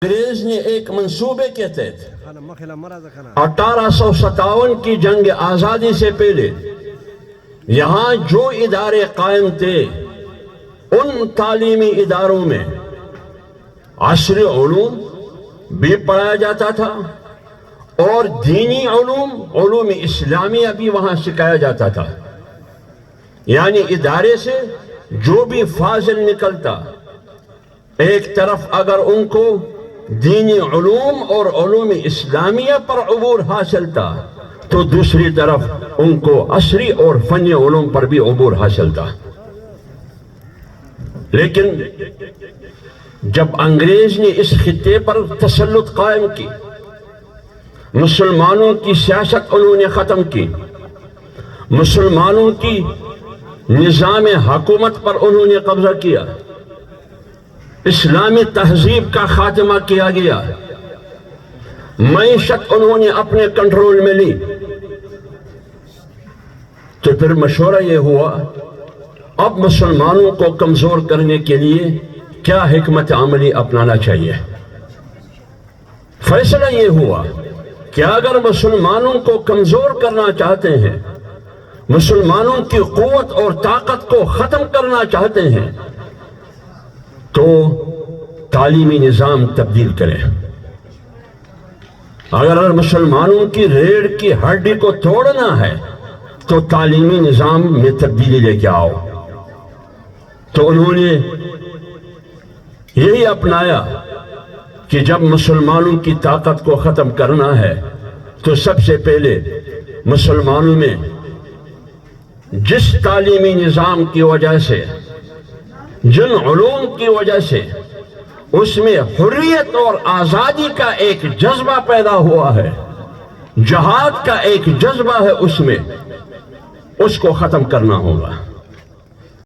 انگریز نے ایک منصوبے کے تحت 1857 کی جنگ آزادی سے پہلے یہاں جو ادارے قائم تھے ان تعلیمی اداروں میں عصری علوم بھی پڑھایا جاتا تھا اور دینی علوم اسلامیہ بھی وہاں سکھایا جاتا تھا. یعنی ادارے سے جو بھی فاضل نکلتا ایک طرف اگر ان کو دینی علوم اور علوم اسلامیہ پر عبور حاصل تھا تو دوسری طرف ان کو عصری اور فنی علوم پر بھی عبور حاصل تھا. لیکن جب انگریز نے اس خطے پر تسلط قائم کی، مسلمانوں کی سیاست انہوں نے ختم کی، مسلمانوں کی نظام حکومت پر انہوں نے قبضہ کیا، اسلامی تہذیب کا خاتمہ کیا گیا، معیشت انہوں نے اپنے کنٹرول میں لی، تو پھر مشورہ یہ ہوا اب مسلمانوں کو کمزور کرنے کے لیے کیا حکمت عملی اپنانا چاہیے. فیصلہ یہ ہوا کہ اگر مسلمانوں کو کمزور کرنا چاہتے ہیں، مسلمانوں کی قوت اور طاقت کو ختم کرنا چاہتے ہیں تو تعلیمی نظام تبدیل کریں. اگر مسلمانوں کی ریڑھ کی ہڈی کو توڑنا ہے تو تعلیمی نظام میں تبدیلی لے کے آؤ. تو انہوں نے یہی اپنایا کہ جب مسلمانوں کی طاقت کو ختم کرنا ہے تو سب سے پہلے مسلمانوں میں جس تعلیمی نظام کی وجہ سے، جن علوم کی وجہ سے اس میں حریت اور آزادی کا ایک جذبہ پیدا ہوا ہے، جہاد کا ایک جذبہ ہے، اس میں اس کو ختم کرنا ہوگا.